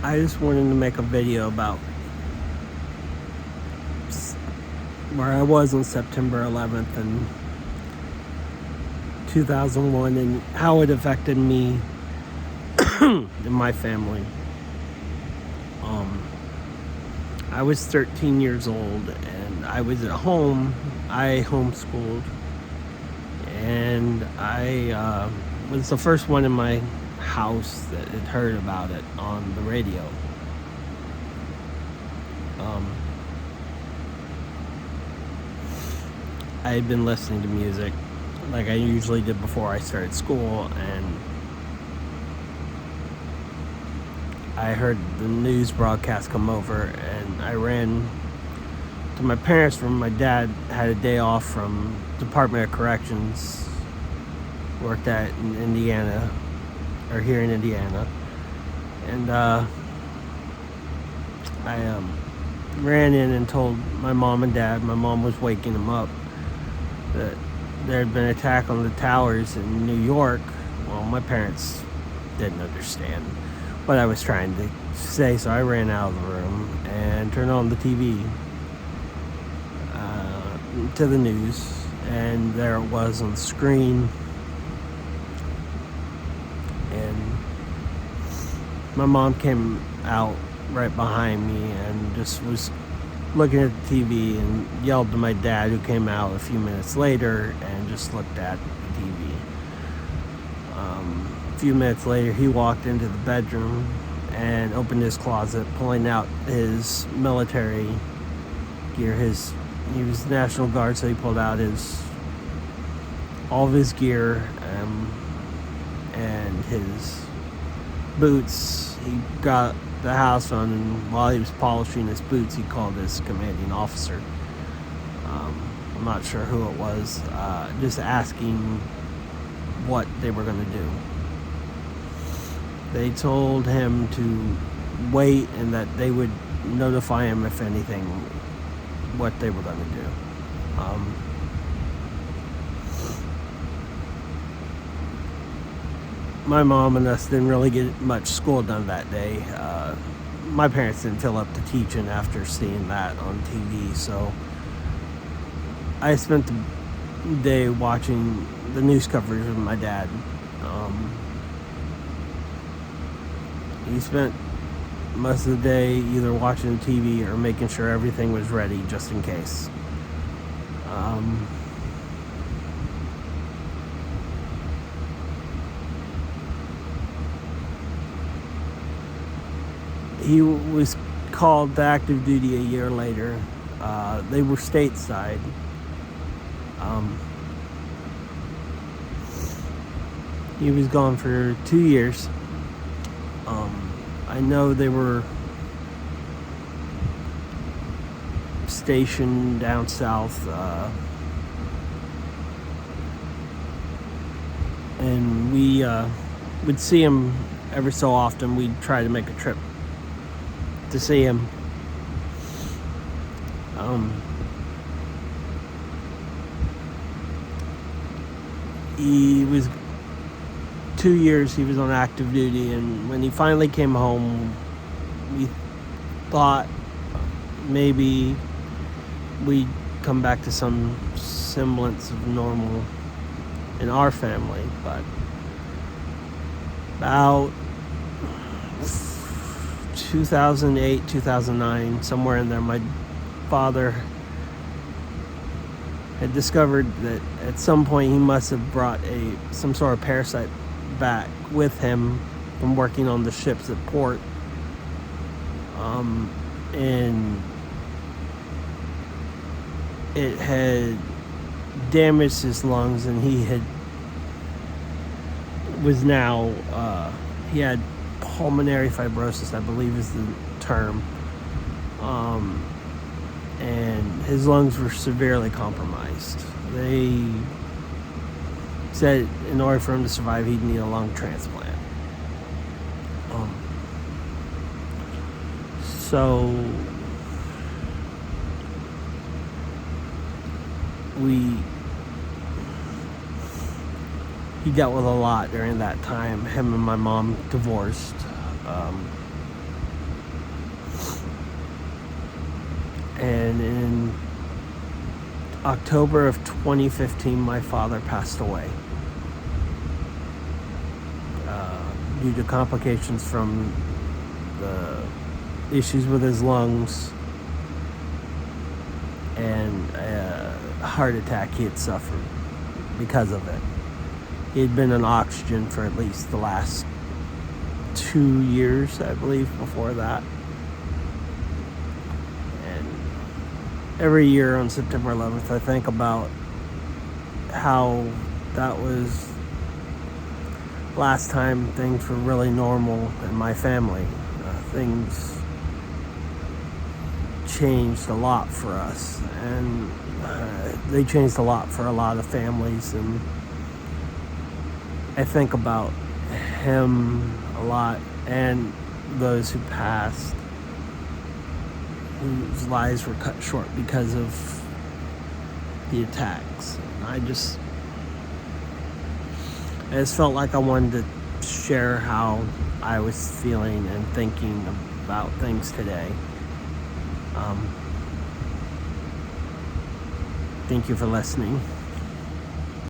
I just wanted to make a video about where I was on September 11th in 2001 and how it affected me and my family. I was 13 years old and I was at home. I homeschooled, and I was the first one in my house that had heard about it on the radio. I had been listening to music like I usually did before I started school, and I heard the news broadcast come over, and I ran to my parents' room. My dad had a day off from Department of Corrections, worked at in Indiana, or here in Indiana, and I ran in and told my mom and dad. My mom was waking them up that there had been an attack on the towers in New York. Well, my parents didn't understand what I was trying to say, so I ran out of the room and turned on the TV to the news, and there it was on the screen. And my mom came out right behind me and just was looking at the TV and yelled to my dad, who came out a few minutes later and just looked at the TV. A few minutes later, he walked into the bedroom and opened his closet, pulling out his military gear. He was National Guard, so he pulled out all of his gear and his boots. He got the house on, and while he was polishing his boots, he called his commanding officer. I'm not sure who it was, just asking what they were going to do. They told him to wait and that they would notify him, if anything, what they were going to do. My mom and us didn't really get much school done that day. My parents didn't feel up to teaching after seeing that on TV, so I spent the day watching the news coverage with my dad. He spent most of the day either watching TV or making sure everything was ready just in case. He was called to active duty a year later. They were stateside. He was gone for 2 years. I know they were stationed down south, and we would see him every so often. We'd try to make a trip to see him. He was 2 years he was on active duty, and when he finally came home, we thought maybe we'd come back to some semblance of normal in our family. But about 2008, 2009, somewhere in there, my father had discovered that at some point he must have brought some sort of parasite back with him from working on the ships at port, and it had damaged his lungs, and he had pulmonary fibrosis, I believe is the term, and his lungs were severely compromised. They said in order for him to survive, he'd need a lung transplant. So he dealt with a lot during that time. Him and my mom divorced. And in October of 2015, my father passed away due to complications from the issues with his lungs and a heart attack he had suffered because of it. He had been on oxygen for at least the last 2 years, I believe, before that. And every year on September 11th, I think about how that was last time things were really normal in my family. Things changed a lot for us, and they changed a lot for a lot of families, and I think about him a lot and those who passed, whose lives were cut short because of the attacks. And I just felt like I wanted to share how I was feeling and thinking about things today. Thank you for listening.